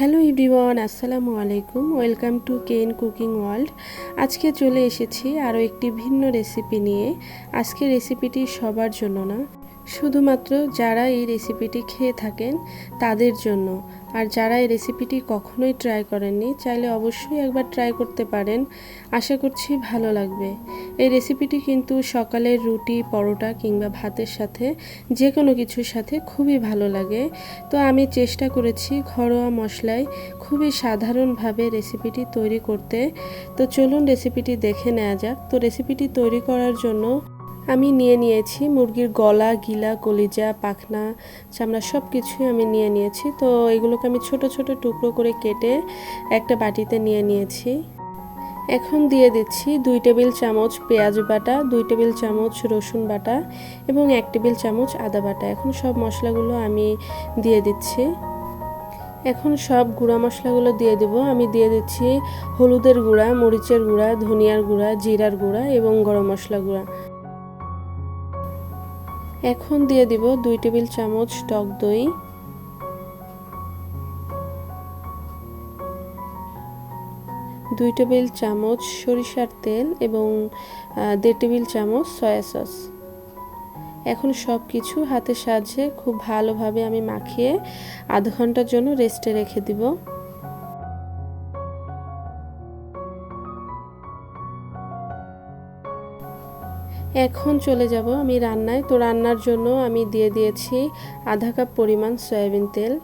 Hello everyone, আসসালামু আলাইকুম। Welcome to কেন কুকিং ওয়ার্ল্ড। আজকে চলে এসেছি আরও একটি ভিন্ন রেসিপি নিয়ে। আজকে রেসিপিটি সবার জন্য না, শুধুমাত্র যারা এই রেসিপিটি খেয়ে থাকেন তাদের জন্য। আর যারা এই রেসিপিটি কখনোই ট্রাই করেননি, চাইলে অবশ্যই একবার ট্রাই করতে পারেন। আশা করছি ভালো লাগবে। এই রেসিপিটি কিন্তু সকালের রুটি, পরোটা কিংবা ভাতের সাথে যে কোনো কিছুর সাথে খুবই ভালো লাগে। তো আমি চেষ্টা করেছি ঘরোয়া মশলায় খুবই সাধারণভাবে রেসিপিটি তৈরি করতে। তো চলুন রেসিপিটি দেখে নেওয়া যাক। তো রেসিপিটি তৈরি করার জন্য আমি নিয়েছি মুরগির গলা, গিলা, কলিজা, পাখনা, চামড়া সব কিছুই আমি নিয়েছি। তো এগুলোকে আমি ছোট ছোট টুকরো করে কেটে একটা বাটিতে নিয়েছি। এখন দিয়ে দিচ্ছি 2 টেবিল চামচ পেঁয়াজ বাটা, 2 টেবিল চামচ রসুন বাটা এবং 1 টেবিল চামচ আদা বাটা। এখন সব মশলাগুলো আমি দিয়ে দিচ্ছি। এখন সব গুঁড়া মশলাগুলো দিয়ে দেব। আমি দিয়ে দিচ্ছি হলুদের গুঁড়া, মরিচের গুঁড়া, ধনিয়ার গুঁড়া, জিরার গুঁড়া এবং গরম মশলা গুঁড়া। এখন দিয়ে দিব 2 টেবিল চামচ টক দই, 2 টেবিল চামচ সরিষার তেল এবং 1.5 টেবিল চামচ সয়া সস। এখন সব কিছু হাতের সাহায্যে খুব ভালোভাবে আমি মাখিয়ে আধা ঘন্টার জন্য রেস্টে রেখে দিব। এখন চলে যাব আমি রান্নায়। তো রান্নার জন্য আমি দিয়ে দিয়েছি আধা কাপ পরিমাণ সয়াবিন তেল।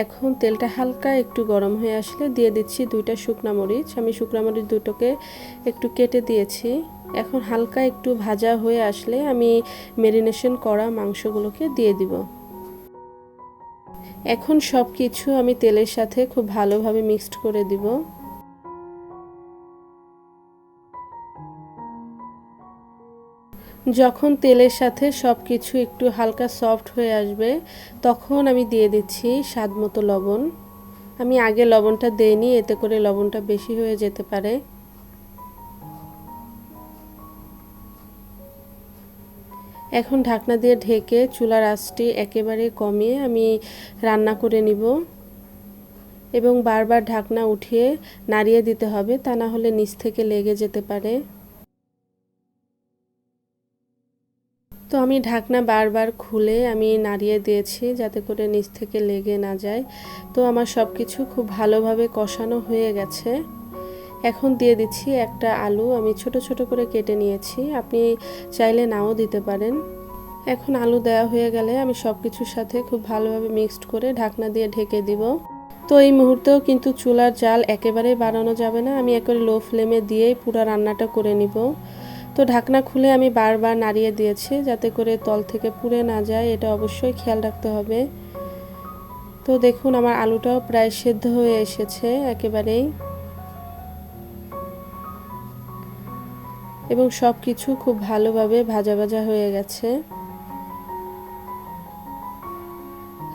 এখন তেলটা হালকা একটু গরম হয়ে আসলে দিয়ে দিচ্ছি 2টা শুকনা মরিচ। আমি শুকনা মরিচ দুটোকে একটু কেটে দিয়েছি। এখন হালকা একটু ভাজা হয়ে আসলে আমি ম্যারিনেশন করা মাংসগুলোকে দিয়ে দিব। এখন সব কিছু আমি তেলের সাথে খুব ভালোভাবে মিক্সড করে দিব। যখন তেলের সাথে সব কিছু একটু হালকা সফট হয়ে আসবে, তখন আমি দিয়ে দিচ্ছি স্বাদ মতো লবণ। আমি আগে লবণটা দেইনি, এতে করে লবণটা বেশি হয়ে যেতে পারে। এখন ঢাকনা দিয়ে ঢেকে চুলার আঁচটি একেবারে কমিয়ে আমি রান্না করে নিব এবং বারবার ঢাকনা উঠিয়ে নাড়িয়ে দিতে হবে, তা না হলে নিচ থেকে লেগে যেতে পারে। তো আমি ঢাকনা বারবার খুলে আমি নাড়িয়ে দিয়েছি যাতে করে নিচ থেকে লেগে না যায়। তো আমার সব কিছু খুব ভালোভাবে কষানো হয়ে গেছে। এখন দিয়ে দিচ্ছি একটা আলু, আমি ছোট ছোট করে কেটে নিয়েছি, আপনি চাইলে নাও দিতে পারেন। এখন আলু দেওয়া হয়ে গেলে আমি সব কিছুর সাথে খুব ভালোভাবে মিক্সড করে ঢাকনা দিয়ে ঢেকে দিব। তো এই মুহূর্তেও কিন্তু চুলার জাল একেবারেই বাড়ানো যাবে না, আমি একেবারে লো ফ্লেমে দিয়েই পুরো রান্নাটা করে নিব। তো ঢাকনা খুলে আমি বারবার নাড়িয়ে দিয়েছি যাতে করে তল থেকে পুড়ে না যায়, এটা অবশ্যই খেয়াল রাখতে হবে। তো দেখুন আমার আলুটাও প্রায় সেদ্ধ হয়ে এসেছে একেবারেই, এবং সব কিছু খুব ভালোভাবে ভাজা ভাজা হয়ে গেছে।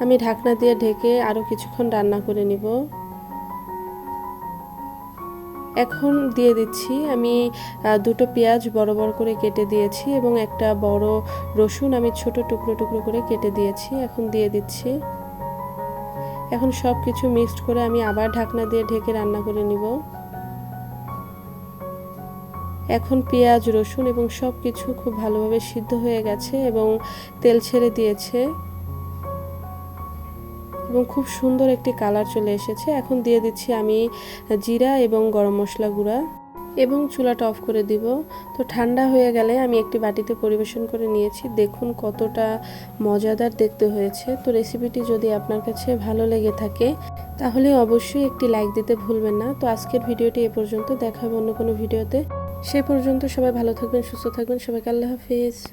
আমি ঢাকনা দিয়ে ঢেকে আরও কিছুক্ষণ রান্না করে নিব। এখন দিয়ে দিচ্ছি আমি 2টো পেঁয়াজ বড় বড় করে কেটে দিয়েছি এবং একটা বড় রসুন আমি ছোট টুকরো টুকরো করে কেটে দিয়েছি। এখন দিয়ে দিচ্ছি। এখন সব কিছু মিক্সড করে আমি আবার ঢাকনা দিয়ে ঢেকে রান্না করে নিব। এখন পেঁয়াজ, রসুন এবং সব কিছু খুব ভালোভাবে সিদ্ধ হয়ে গেছে এবং তেল ছেড়ে দিয়েছে এবং খুব সুন্দর একটি কালার চলে এসেছে। এখন দিয়ে দিচ্ছি আমি জিরা এবং গরম মশলা গুঁড়া এবং চুলাটা অফ করে দিব। তো ঠান্ডা হয়ে গেলে আমি একটি বাটিতে পরিবেশন করে নিয়েছি। দেখুন কতটা মজাদার দেখতে হয়েছে। তো রেসিপিটি যদি আপনার কাছে ভালো লেগে থাকে তাহলে অবশ্যই একটি লাইক দিতে ভুলবেন না। তো আজকের ভিডিওটি এ পর্যন্ত, দেখা হবে অন্য কোনো ভিডিওতে। সে পর্যন্ত সবাই ভালো থাকবেন, সুস্থ থাকবেন। সবাইকে আল্লাহ হাফেজ।